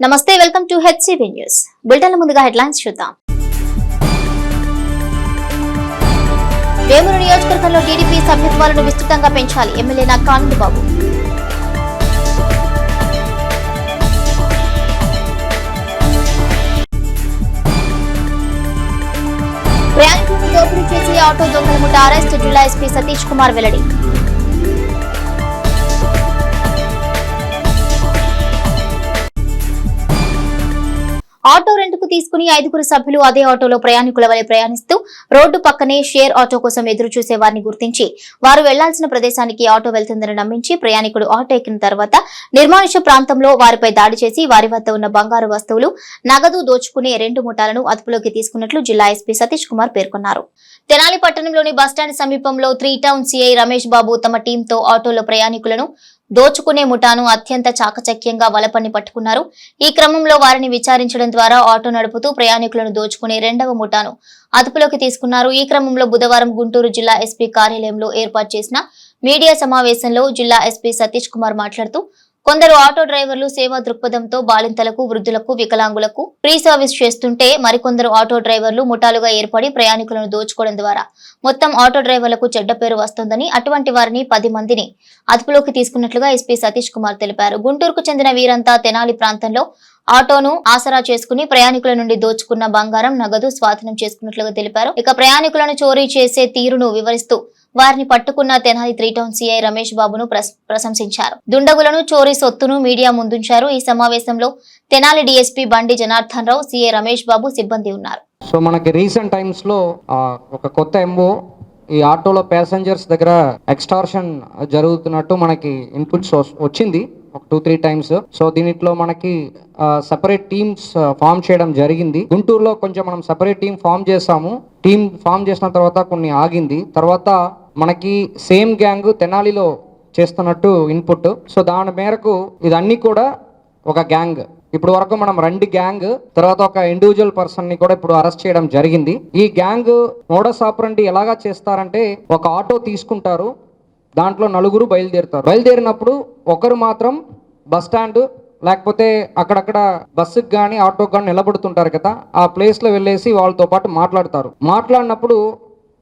నమస్తే, welcome to HCB news. బులెటిన్ల ముందుగా headlines చూద్దాం. వేమూరు నియోజకవర్గంలో టీడీపీ సభ్యత్వాలను విస్తృతంగా పెంచాలి. ఎమ్మెల్యే నక్కా ఆనందబాబు. ప్రయాణికులను దోపిడీ చేసి ఆటో దొంగల ముఠా అరెస్ట్. జిల్లా ఎస్పీ సతీష్ కుమార్ వెల్లడి. ఆటో రెంట్కు తీసుకుని 5గురు సభ్యులు అదే ఆటోలో ప్రయాణికుల వలె ప్రయాణిస్తూ రోడ్డు పక్కనే షేర్ ఆటో కోసం ఎదురు చూసే వారిని గుర్తించి వారు వెళ్లాల్సిన ప్రదేశానికి ఆటో వెళ్తుందని నమ్మించి ప్రయాణికుడు ఆటో ఎక్కిన తర్వాత నిర్మానుష్య ప్రాంతంలో వారిపై దాడి చేసి వారి వద్ద ఉన్న బంగారు వస్తువులు, నగదు దోచుకునే 2 ముఠాలను అదుపులోకి తీసుకున్నట్లు జిల్లా ఎస్పీ సతీష్ కుమార్ పేర్కొన్నారు. తెనాలి పట్టణంలోని బస్టాండ్ సమీపంలో 3 టౌన్ సిఐ రమేష్ బాబు తమ టీంతో ఆటోలో ప్రయాణికులను దోచుకునే ముఠాను అత్యంత చాకచక్యంగా వలపన్ని పట్టుకున్నారు. ఈ క్రమంలో వారిని విచారించడం ద్వారా ఆటో నడుపుతూ ప్రయాణికులను దోచుకునే 2వ ముఠాను అదుపులోకి తీసుకున్నారు. ఈ క్రమంలో బుధవారం గుంటూరు జిల్లా ఎస్పీ కార్యాలయంలో ఏర్పాటు చేసిన మీడియా సమావేశంలో జిల్లా ఎస్పీ సతీష్ కుమార్ మాట్లాడుతూ కొందరు ఆటో డ్రైవర్లు సేవా దృక్పథంతో బాలింతలకు, వృద్ధులకు, వికలాంగులకు ఫ్రీ సర్వీస్ చేస్తుంటే మరికొందరు ఆటో డ్రైవర్లు ముఠాలుగా ఏర్పడి ప్రయాణికులను దోచుకోవడం ద్వారా మొత్తం ఆటో డ్రైవర్లకు చెడ్డ పేరు వస్తోందని, అటువంటి వారిని 10 మందిని అదుపులోకి తీసుకున్నట్లుగా ఎస్పీ సతీష్ కుమార్ తెలిపారు. గుంటూరుకు చెందిన వీరంతా తెనాలి ప్రాంతంలో ఆటోను ఆసరా చేసుకుని ప్రయాణికుల నుండి దోచుకున్న బంగారం, నగదు స్వాధీనం చేసుకున్నట్లుగా తెలిపారు. ఇక ప్రయాణికులను చోరీ చేసే తీరును వివరిస్తూ వారిని పట్టుకున్న తెనాలి 3 టౌన్ సిఐ రమేష్ బాబును ప్రశంసించారు. దుండగులను, చోరీ సొత్తును మీడియా ముందుంచారు. ఈ సమావేశంలో తెనాలి డీఎస్పీ బండి జనార్దన్ రావు, సిఐ రమేష్ బాబు సిబ్బంది ఉన్నారు. సో మనకి రీసెంట్ టైమ్స్ లో ఒక కొత్త ఎంఓ ఈ ఆటోలో ప్యాసింజర్స్ దగ్గర ఎక్స్టార్షన్ జరుగుతున్నట్టు మనకి ఇన్పుట్స్ వచ్చింది ఒక 2-3 టైమ్స్. సో దీనిట్లో మనకి సెపరేట్ టీమ్స్ ఫామ్ చేయడం జరిగింది. గుంటూరులో కొంచెం మనం సెపరేట్ టీం ఫామ్ చేసాము. టీం ఫామ్ చేసిన తర్వాత కొన్ని ఆగింది. తర్వాత మనకి సేమ్ గ్యాంగ్ తెనాలిలో చేస్తున్నట్టు ఇన్పుట్. సో దాని మేరకు ఇదన్నీ కూడా ఒక గ్యాంగ్. ఇప్పుడు వరకు మనం 2 గ్యాంగ్, తర్వాత ఒక ఇండివిజువల్ పర్సన్ ని కూడా ఇప్పుడు అరెస్ట్ చేయడం జరిగింది. ఈ గ్యాంగ్ మోడస్ ఆపరండి ఎలాగా చేస్తారంటే, ఒక ఆటో తీసుకుంటారు, దాంట్లో 4 బయలుదేరినప్పుడు ఒకరు మాత్రం బస్ స్టాండ్ లేకపోతే అక్కడక్కడ బస్సుకి కానీ ఆటోకి కానీ నిలబడుతుంటారు కదా, ఆ ప్లేస్లో వెళ్ళేసి వాళ్ళతో పాటు మాట్లాడినప్పుడు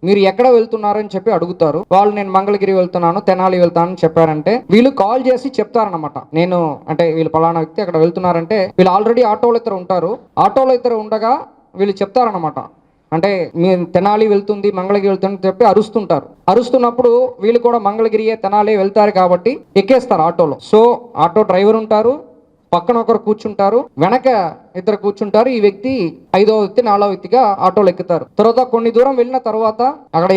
మీరు ఎక్కడ వెళ్తున్నారని చెప్పి అడుగుతారు. వాళ్ళు నేను మంగళగిరి వెళ్తున్నాను, తెనాలి వెళ్తానని చెప్పారంటే వీళ్ళు కాల్ చేసి చెప్తారనమాట. నేను అంటే వీళ్ళు పలానా వ్యక్తి అక్కడ వెళ్తున్నారంటే వీళ్ళు ఆల్రెడీ ఆటోలో ఇద్దరు ఉండగా వీళ్ళు చెప్తారనమాట. అంటే మీ తెనాలి వెళ్తుంది, మంగళగిరి వెళ్తుంది చెప్పి అరుస్తున్నప్పుడు వీళ్ళు కూడా మంగళగిరియే తెనాలి వెళ్తారు కాబట్టి ఎక్కేస్తారు ఆటోలో. సో ఆటో డ్రైవర్ ఉంటారు, పక్కన ఒకరు కూర్చుంటారు, వెనక 2 కూర్చుంటారు. ఈ వ్యక్తి 5వ వ్యక్తి 4వ వ్యక్తిగా ఆటోలు ఎక్కుతారు. తర్వాత కొన్ని దూరం వెళ్ళిన తర్వాత అక్కడ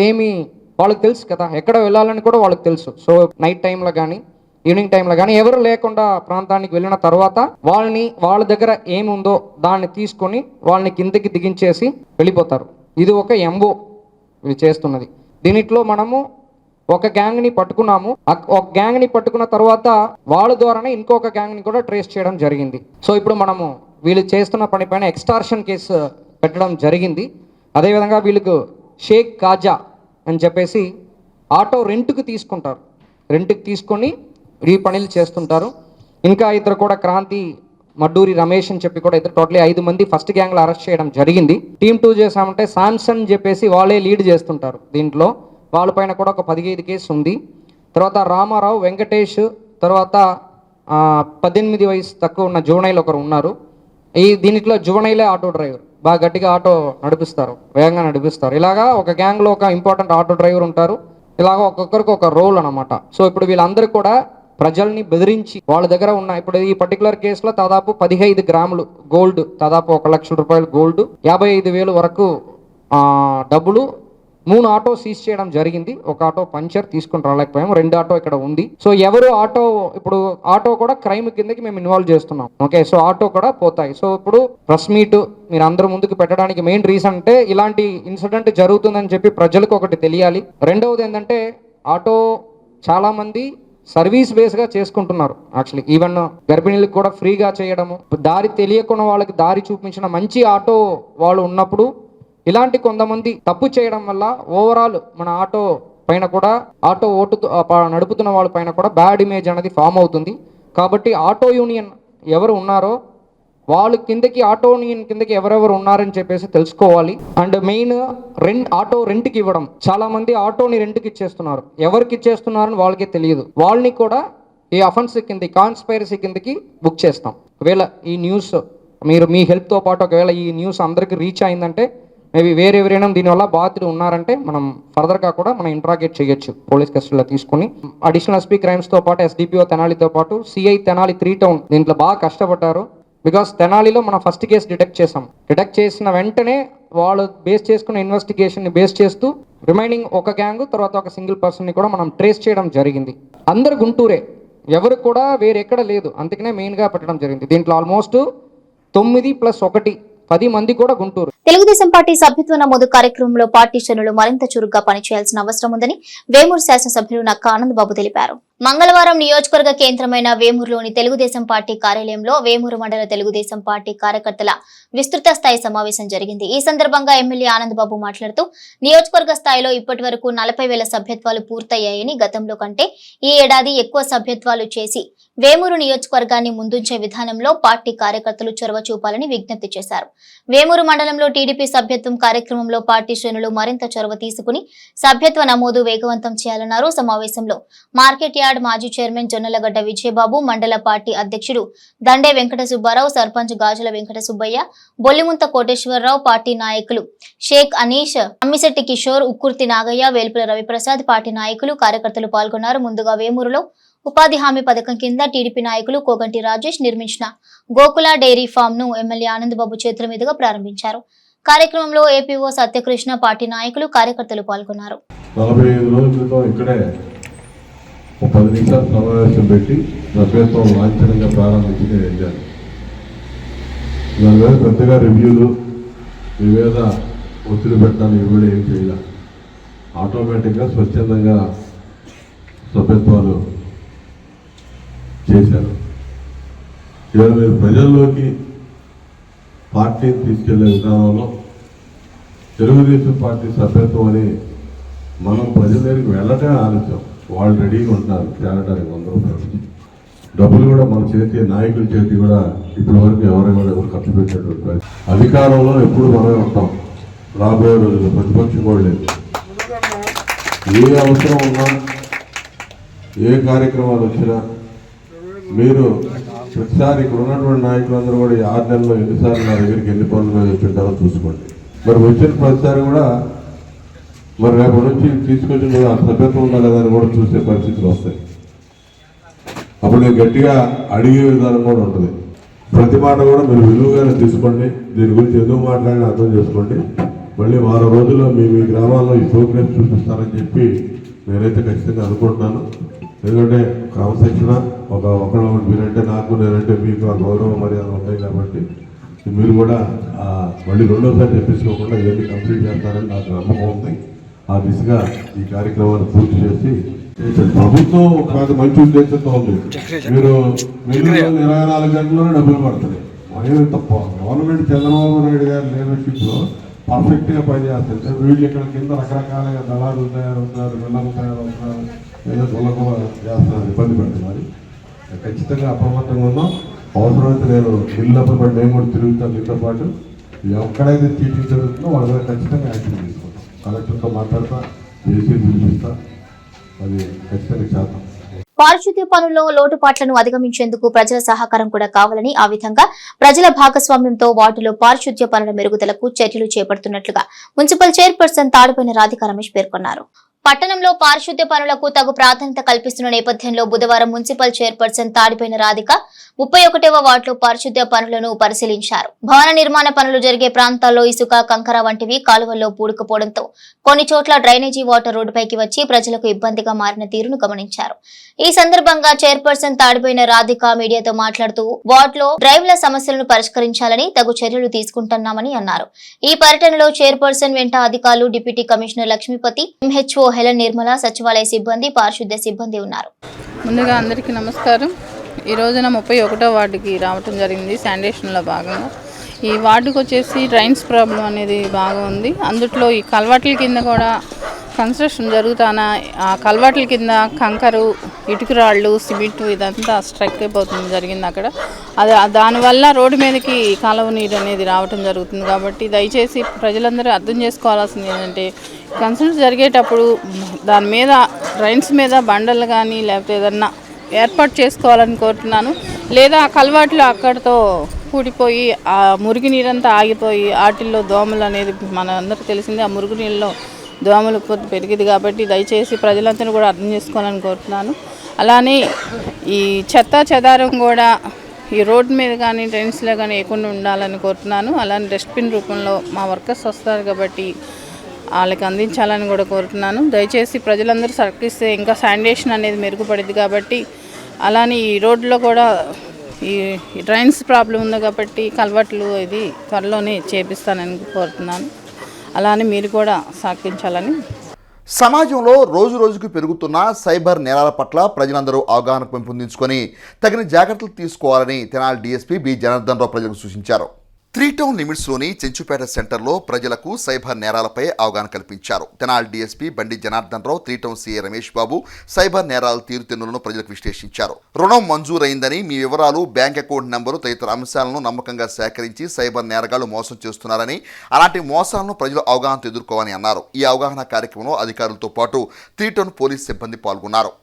వాళ్ళకి తెలుసు కదా ఎక్కడ వెళ్ళాలని కూడా వాళ్ళకి తెలుసు. సో నైట్ టైంలో కానీ ఈవినింగ్ టైంలో కానీ ఎవరు లేకుండా ప్రాంతానికి వెళ్ళిన తర్వాత వాళ్ళ దగ్గర ఏముందో దాన్ని తీసుకొని వాళ్ళని కిందకి దిగించేసి వెళ్ళిపోతారు. ఇది ఒక ఎంఓ ఇది చేస్తున్నది. దీనిట్లో మనము ఒక గ్యాంగ్ని పట్టుకున్నాము. ఒక గ్యాంగ్ని పట్టుకున్న తర్వాత వాళ్ళ ద్వారానే ఇంకొక గ్యాంగ్ని కూడా ట్రేస్ చేయడం జరిగింది. సో ఇప్పుడు మనము వీళ్ళు చేస్తున్న పని పైన ఎక్స్టార్షన్ కేసు పెట్టడం జరిగింది. అదేవిధంగా వీళ్ళకు షేక్ కాజా అని చెప్పేసి ఆటో రెంట్కి తీసుకొని ఈ పనులు చేస్తుంటారు. ఇంకా 2 కూడా క్రాంతి, మడ్డూరి రమేష్ అని చెప్పి కూడా టోటలీ 5 మంది ఫస్ట్ గ్యాంగ్లో అరెస్ట్ చేయడం జరిగింది. టీమ్ 2 చేసామంటే శాంసన్ చెప్పేసి వాళ్ళే లీడ్ చేస్తుంటారు. దీంట్లో వాళ్ళపైన కూడా ఒక 15 కేసు ఉంది. తర్వాత రామారావు, వెంకటేష్, తర్వాత 18 వయసు తక్కువ ఉన్న జువనైల్ ఒకరు ఉన్నారు. దీనిట్లో జువనైలే ఆటో డ్రైవర్, బాగా గట్టిగా ఆటో నడిపిస్తారు, వేగంగా నడిపిస్తారు. ఇలాగా ఒక గ్యాంగ్లో ఒక ఇంపార్టెంట్ ఆటో డ్రైవర్ ఉంటారు. ఇలాగ ఒక్కొక్కరికి ఒక రోల్ అనమాట. సో ఇప్పుడు వీళ్ళందరూ కూడా ప్రజల్ని బెదిరించి వాళ్ళ దగ్గర ఉన్న ఇప్పుడు ఈ పర్టికులర్ కేసులో దాదాపు 15 గ్రాములు గోల్డ్, దాదాపు 1 లక్ష రూపాయలు గోల్డ్, 55,000 వరకు డబ్బులు, 3 ఆటో సీజ్ చేయడం జరిగింది. ఒక ఆటో పంచర్ తీసుకుని రాలేకపోయాము, 2 ఆటో ఇక్కడ ఉంది. సో ఎవరు ఆటో కూడా క్రైమ్ కిందకి మేము ఇన్వాల్వ్ చేస్తున్నాం. ఓకే, సో ఆటో కూడా పోతాయి. సో ఇప్పుడు ప్రెస్ మీట్ మీరు అందరూ ముందుకు పెట్టడానికి మెయిన్ రీజన్ అంటే ఇలాంటి ఇన్సిడెంట్ జరుగుతుందని చెప్పి ప్రజలకు ఒకటి తెలియాలి. రెండవది ఏంటంటే ఆటో చాలా మంది సర్వీస్ బేస్గా చేసుకుంటున్నారు. యాక్చువల్లీ ఈవెన్ గర్భిణీలకు కూడా ఫ్రీగా చేయడము, దారి తెలియకుండా వాళ్ళకి దారి చూపించిన మంచి ఆటో వాళ్ళు ఉన్నప్పుడు ఇలాంటి కొంతమంది తప్పు చేయడం వల్ల ఓవరాల్ మన ఆటో పైన కూడా నడుపుతున్న వాళ్ళ పైన కూడా బ్యాడ్ ఇమేజ్ అనేది ఫామ్ అవుతుంది. కాబట్టి ఆటో యూనియన్ ఎవరు ఉన్నారో వాళ్ళు కిందకి ఆటో యూనియన్ కిందకి ఎవరెవరు ఉన్నారని చెప్పేసి తెలుసుకోవాలి. అండ్ మెయిన్ ఆటో రెంట్కి ఇవ్వడం. చాలా మంది ఆటోని రెంట్కి ఇచ్చేస్తున్నారు, ఎవరికి ఇచ్చేస్తున్నారని వాళ్ళకే తెలియదు. వాళ్ళని కూడా ఈ అఫెన్స్ కింద, కాన్స్పైరసీ కిందకి బుక్ చేస్తాం. ఒకవేళ ఈ న్యూస్ మీరు మీ హెల్ప్తో పాటు ఒకవేళ ఈ న్యూస్ అందరికీ రీచ్ అయిందంటే, మేబీ వేరెవరైనా దీనివల్ల బాధితులు ఉన్నారంటే మనం ఫర్దర్గా కూడా మనం ఇంట్రాగేట్ చేయొచ్చు పోలీస్ కస్టడీలో తీసుకుని. అడిషనల్ ఎస్పీ క్రైమ్స్తో పాటు ఎస్డిపిఓ తెనాలితో పాటు సిఐ తెనాలి 3 టౌన్ దీంట్లో బాగా కష్టపడ్డారు. బికాస్ తెనాలిలో మనం ఫస్ట్ కేసు డిటెక్ట్ చేసాం. డిటెక్ట్ చేసిన వెంటనే వాళ్ళు బేస్ చేసుకున్న ఇన్వెస్టిగేషన్ని బేస్ చేస్తూ రిమైనింగ్ ఒక గ్యాంగ్ తర్వాత ఒక సింగిల్ పర్సన్ని కూడా మనం ట్రేస్ చేయడం జరిగింది. అందరు గుంటూరే, ఎవరు కూడా వేరెక్కడ లేదు, అందుకనే మెయిన్గా పెట్టడం జరిగింది. దీంట్లో ఆల్మోస్ట్ 9+1 10 మంది కూడా గుంటూరు. తెలుగుదేశం పార్టీ సభ్యత్వ నమోదు కార్యక్రమంలో పార్టీ శ్రేణులు మరింత చురుగ్గా పనిచేయాల్సిన అవసరం ఉందని వేమూరు శాసనసభ్యులు నక్కా ఆనందబాబు తెలిపారు. మంగళవారం నియోజకవర్గ కేంద్రమైన వేమూరులోని తెలుగుదేశం పార్టీ కార్యాలయంలో వేమూరు మండల తెలుగుదేశం పార్టీ కార్యకర్తల విస్తృత స్థాయి సమావేశం జరిగింది. ఈ సందర్భంగా ఎమ్మెల్యే ఆనందబాబు మాట్లాడుతూ నియోజకవర్గ స్థాయిలో ఇప్పటి వరకు 40,000 సభ్యత్వాలు పూర్తయ్యాయని, గతంలో కంటే ఈ ఏడాది ఎక్కువ సభ్యత్వాలు చేసి వేమూరు నియోజకవర్గాన్ని ముందుంచే విధానంలో పార్టీ కార్యకర్తలు చొరవ చూపాలని విజ్ఞప్తి చేశారు. వేమూరు మండలంలో టీడీపీ సభ్యత్వం కార్యక్రమంలో పార్టీ శ్రేణులు మరింత చొరవ తీసుకుని సభ్యత్వ నమోదు వేగవంతం చేయాలన్నారు. సమావేశంలో మార్కెట్ యార్డ్ మాజీ చైర్మన్ జొన్నలగడ్డ విజయబాబు, మండల పార్టీ అధ్యక్షుడు దండే వెంకట సుబ్బారావు, సర్పంచ్ గాజుల వెంకట సుబ్బయ్య, బొల్లిముంత కోటేశ్వరరావు, పార్టీ నాయకులు షేక్ అనీష్, అమ్మిశెట్టి కిషోర్, ఉక్కుర్తి నాగయ్య, వేల్పుల రవిప్రసాద్, పార్టీ నాయకులు కార్యకర్తలు పాల్గొన్నారు. ముందుగా వేమూరులో ఉపాధి హామీ పథకం కింద టీడీపీ నాయకులు కోగంటి రాజేష్ నిర్మించిన గోకుల డైరీ ఫామ్ ను ఎమ్మెల్యే ఆనందబాబు చేతుల మీదుగా ప్రారంభించారు. కార్యక్రమంలో ఏపీఓ సత్యకృష్ణ, పార్టీ నాయకులు కార్యకర్తలు పాల్గొన్నారు. 45 రోజుల క్రితం ఇక్కడే 10 నిమిషాలు సమావేశం పెట్టి సభ్యత్వం లాంఛనంగా ప్రారంభించి వెళ్ళాను. దాని మీద పెద్దగా రివ్యూలు వివిధ ఒత్తిడి పెట్టడానికి కూడా ఏం చేయాల, ఆటోమేటిక్గా స్వచ్ఛందంగా సభ్యత్వాలు చేశారు. ఇవాళ మీరు ప్రజల్లోకి పార్టీని తీసుకెళ్లే విధానంలో తెలుగుదేశం పార్టీ సభ్యత్వం అని మనం ప్రజల దగ్గరికి వెళ్ళటమే ఆలస్యం. వాళ్ళు రెడీగా ఉంటారు చేరడానికి 100 రూపాయలు. డబ్బులు కూడా మన చేతి, నాయకుల చేతి కూడా ఇప్పటి వరకు ఎవరు ఖర్చు పెట్టేటువంటి అధికారంలో ఎప్పుడు మనమే ఉంటాం. రాబోయే రోజుల్లో ప్రతిపక్షం కూడా లేదు. ఏ అవసరం ఉన్నా, ఏ కార్యక్రమాలు వచ్చినా మీరు ప్రతిసారి ఇక్కడ ఉన్నటువంటి నాయకులందరూ కూడా 6 నెలల్లో ఎన్నిసార్లు నా దగ్గరికి ఎన్ని పనుల మీద వచ్చింటారో చూసుకోండి. మరి వచ్చిన ప్రతిసారి కూడా మరి రేపటి నుంచి తీసుకొచ్చిన ఆ సభ్యత్వం ఉందా లేదా అని కూడా చూసే పరిస్థితులు వస్తాయి. అప్పుడు నేను గట్టిగా అడిగే విధానం కూడా ఉంటుంది. ప్రతి మాట కూడా మీరు విలువగానే తీసుకోండి. దీని గురించి ఎందుకు మాట్లాడినా అర్థం చేసుకోండి. మళ్ళీ 10 రోజుల్లో మీ గ్రామాల్లో ఈ ప్రోగ్రెస్ చూపిస్తారని చెప్పి నేనైతే ఖచ్చితంగా అనుకుంటున్నాను. ఎందుకంటే క్రమశిక్షణ ఒకరు మీరంటే నాకు, నేనంటే మీకు ఆ గౌరవం మర్యాద ఉంటాయి కాబట్టి మీరు కూడా మళ్ళీ రెండోసారి చెప్పించుకోకుండా ఇవన్నీ కంప్లీట్ చేస్తారని నాకు నమ్మకం ఉంది. ఆ దిశగా ఈ కార్యక్రమాన్ని పూర్తి చేసి ప్రభుత్వం ఒక మంచి ఉద్దేశంతో ఉంది. మీరు 24 గంటల్లోనే డబ్బులు పడుతుంది. అనేది తప్ప. గవర్నమెంట్ చంద్రబాబు నాయుడు గారి లీడర్షిప్లో పర్ఫెక్ట్గా పనిచేస్తుంది. వీళ్ళు ఇక్కడ కింద రకరకాలుగా దళాలు తయారవుతున్నారు, పిల్లలు తయారవుతున్నారు, ఏదో తొలగ చేస్తున్నారు, ఇబ్బంది పెడుతున్నారు. ఖచ్చితంగా అప్రమత్తంగా ఉన్నాం. అవసరమైతే నేను బిల్లు పడి నేను కూడా తిరుగుతాను. మీతో పాటు ఎక్కడైతే చీటింగ్ జరుగుతుందో వాళ్ళ మీద ఖచ్చితంగా యాక్షన్ తీసుకుంటాం. కలెక్టర్తో మాట్లాడతా, చేసి పిలిపిస్తా, అది ఖచ్చితంగా చేద్దాం. పారిశుద్ధ్య పనుల్లో లోటుపాట్లను అధిగమించేందుకు ప్రజల సహకారం కూడా కావాలని, ఆ విధంగా ప్రజల భాగస్వామ్యంతో వార్డులో పారిశుద్ధ్య పనుల మెరుగుదలకు చర్యలు చేపడుతున్నట్లుగా మున్సిపల్ చైర్పర్సన్ తాడిపోయిన రాధికా రమేష్ పేర్కొన్నారు. పట్టణంలో పారిశుద్ధ్య పనులకు తగు ప్రాధాన్యత కల్పిస్తున్న నేపథ్యంలో బుధవారం మున్సిపల్ చైర్పర్సన్ తాడిపోయిన రాధిక 31వ వార్డులో పారిశుద్ధ్య పనులను పరిశీలించారు. భవన నిర్మాణ పనులు జరిగే ప్రాంతాల్లో ఇసుక, కంకర వంటివి కాలువల్లో పూడుకుపోవడంతో కొన్ని చోట్ల డ్రైనేజీ వాటర్ రోడ్డుపైకి వచ్చి ప్రజలకు ఇబ్బందిగా మారిన తీరును గమనించారు. ఈ సందర్భంగా చైర్పర్సన్ తాడిపోయిన రాధిక మీడియాతో మాట్లాడుతూ వార్డులో డ్రైవ్ల సమస్యలను పరిష్కరించాలని తగు చర్యలు తీసుకుంటున్నామని అన్నారు. ఈ పర్యటనలో చైర్పర్సన్ వెంట అధికారులు, deputy commissioner Lakshmipathi, MHO Helen Nirmala, సచివాలయ సిబ్బంది, పారిశుద్ధ్య సిబ్బంది ఉన్నారు. ముందుగా అందరికీ నమస్కారం. ఈ రోజున 31వ వార్డుకి రావటం జరిగింది. శానిటేషన్లో భాగంగా ఈ వార్డుకు వచ్చేసి డ్రైన్స్ ప్రాబ్లం అనేది బాగా ఉంది. అందుట్లో ఈ కల్వర్ట్ల కింద కూడా కన్స్ట్రక్షన్ జరుగుతానా ఆ కల్వర్ట్ల కింద కంకరు, ఇటుకరాళ్ళు, సిమెంటు ఇదంతా స్ట్రక్ అయిపోతుంది జరిగింది అక్కడ. అది దానివల్ల రోడ్డు మీదకి కాలువ నీరు అనేది రావటం జరుగుతుంది. కాబట్టి దయచేసి ప్రజలందరూ అర్థం చేసుకోవాల్సింది ఏంటంటే, కన్స్ట్రక్షన్ జరిగేటప్పుడు దాని మీద డ్రైన్స్ మీద బండలు కానీ లేకపోతే ఏదన్నా ఏర్పాటు చేసుకోవాలని కోరుతున్నాను. లేదా ఆ కల్వర్ట్లు అక్కడితో కూడిపోయి ఆ మురికి నీరంతా ఆగిపోయి వాటిల్లో దోమలు అనేది మన అందరికీ తెలిసిందే. ఆ మురుగు నీళ్ళలో దోమల ఉత్పత్తి పెరిగింది. కాబట్టి దయచేసి ప్రజలందరూ కూడా అర్థం చేసుకోవాలని కోరుతున్నాను. అలానే ఈ చెత్త చెదారం కూడా ఈ రోడ్డు మీద కానీ డ్రైన్స్లో కానీ వేయకుండా ఉండాలని కోరుతున్నాను. అలానే డస్ట్బిన్ రూపంలో మా వర్కర్స్ వస్తారు కాబట్టి వాళ్ళకి అందించాలని కూడా కోరుతున్నాను. దయచేసి ప్రజలందరూ సహకరిస్తే ఇంకా శానిటేషన్ అనేది మెరుగుపడింది. కాబట్టి అలానే ఈ రోడ్లో కూడా ఈ డ్రైన్స్ ప్రాబ్లం ఉంది కాబట్టి కల్వర్ట్లు ఇది త్వరలోనే చేపిస్తానని కోరుతున్నాను. అలానే మీరు కూడా సహకరించాలని. సమాజంలో రోజు రోజుకు పెరుగుతున్న సైబర్ నేరాల పట్ల ప్రజలందరూ అవగాహన పెంపొందించుకొని తగిన జాగ్రత్తలు తీసుకోవాలని తెనాలి డీఎస్పీ బి జనార్దన్ రావు ప్రజలకు సూచించారు. 3 టౌన్ లిమిట్స్లోని చెంచుపేట సెంటర్లో ప్రజలకు సైబర్ నేరాలపై అవగాహన కల్పించారు. తెనాలి డీఎస్పీ బండి Janardhan Rao, 3 town CI Ramesh Babu cyber నేరాల తీరుతెన్నులను ప్రజలకు విశ్లేషించారు. రుణం మంజూరైందని మీ వివరాలు, బ్యాంక్ అకౌంట్ నెంబరు తదితర అంశాలను నమ్మకంగా సేకరించి సైబర్ నేరగాళ్లు మోసం చేస్తున్నారని, అలాంటి మోసాలను ప్రజలు అవగాహనతో ఎదుర్కోవాలని అన్నారు. ఈ అవగాహన కార్యక్రమంలో అధికారులతో పాటు 3 టౌన్ పోలీస్ సిబ్బంది పాల్గొన్నారు.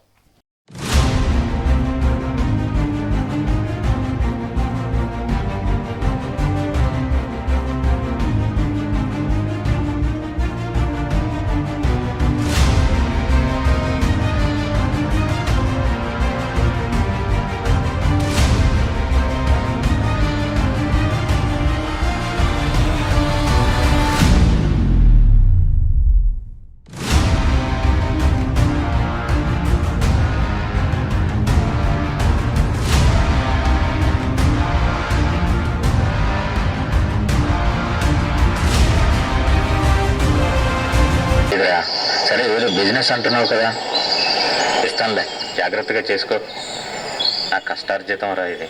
సరే ఏదో బిజినెస్ అంటున్నావు కదా, ఇస్తానులే, జాగ్రత్తగా చేసుకో. నా కష్టార్జితం రా ఇది.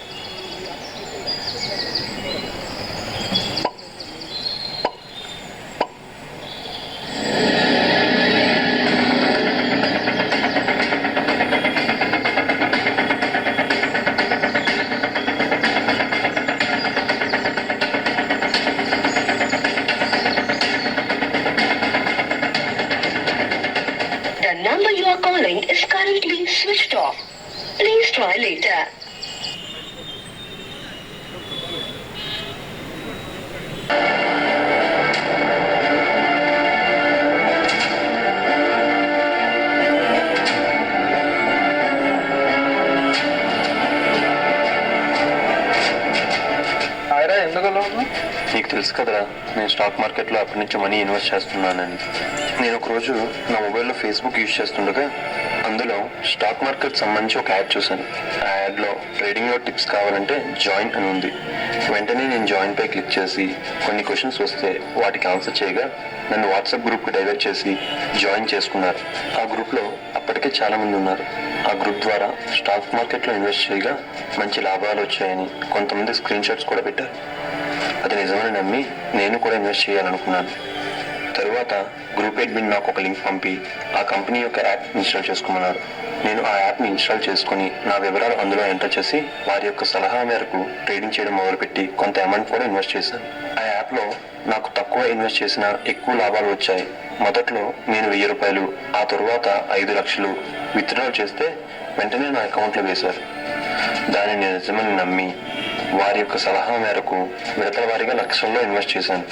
The number you are calling is currently switched off. Please try later. నీకు తెలుసు కదరా, నేను స్టాక్ మార్కెట్లో అప్పటి నుంచి మనీ ఇన్వెస్ట్ చేస్తున్నానని. నేను ఒకరోజు నా మొబైల్లో ఫేస్బుక్ యూజ్ చేస్తుండగా అందులో స్టాక్ మార్కెట్ సంబంధించి ఒక యాడ్ చూశాను. ఆ యాడ్లో ట్రేడింగ్లో టిప్స్ కావాలంటే జాయిన్ అని ఉంది. వెంటనే నేను జాయిన్ పై క్లిక్ చేసి కొన్ని క్వశ్చన్స్ వస్తే వాటికి ఆన్సర్ చేయగా నన్ను వాట్సాప్ గ్రూప్కి డైవర్ట్ చేసి జాయిన్ చేసుకున్నారు. ఆ గ్రూప్లో అప్పటికే చాలామంది ఉన్నారు. ఆ గ్రూప్ ద్వారా స్టాక్ మార్కెట్లో ఇన్వెస్ట్ చేయగా మంచి లాభాలు వచ్చాయని కొంతమంది స్క్రీన్ షాట్స్ కూడా పెట్టారు. అది నిజమని నమ్మి నేను కూడా ఇన్వెస్ట్ చేయాలనుకున్నాను. తరువాత గ్రూప్ అడ్మిన్ నాకు ఒక లింక్ పంపి ఆ కంపెనీ యొక్క యాప్ ఇన్స్టాల్ చేసుకోమన్నారు. నేను ఆ యాప్ని ఇన్స్టాల్ చేసుకుని నా వివరాలు అందులో ఎంటర్ చేసి వారి యొక్క సలహా మేరకు ట్రేడింగ్ చేయడం మొదలుపెట్టి కొంత అమౌంట్ కూడా ఇన్వెస్ట్ చేశాను. ఆ యాప్లో నాకు తక్కువ ఇన్వెస్ట్ చేసిన ఎక్కువ లాభాలు వచ్చాయి. మొదట్లో నేను 1000 రూపాయలు, ఆ తరువాత 5 లక్షలు విత్డ్రా చేస్తే వెంటనే నా అకౌంట్లో వేశారు. దానిని నేను నిజమని నమ్మి వారి యొక్క సలహా మేరకు విడతల వారీగా లక్షల్లో ఇన్వెస్ట్ చేశాను.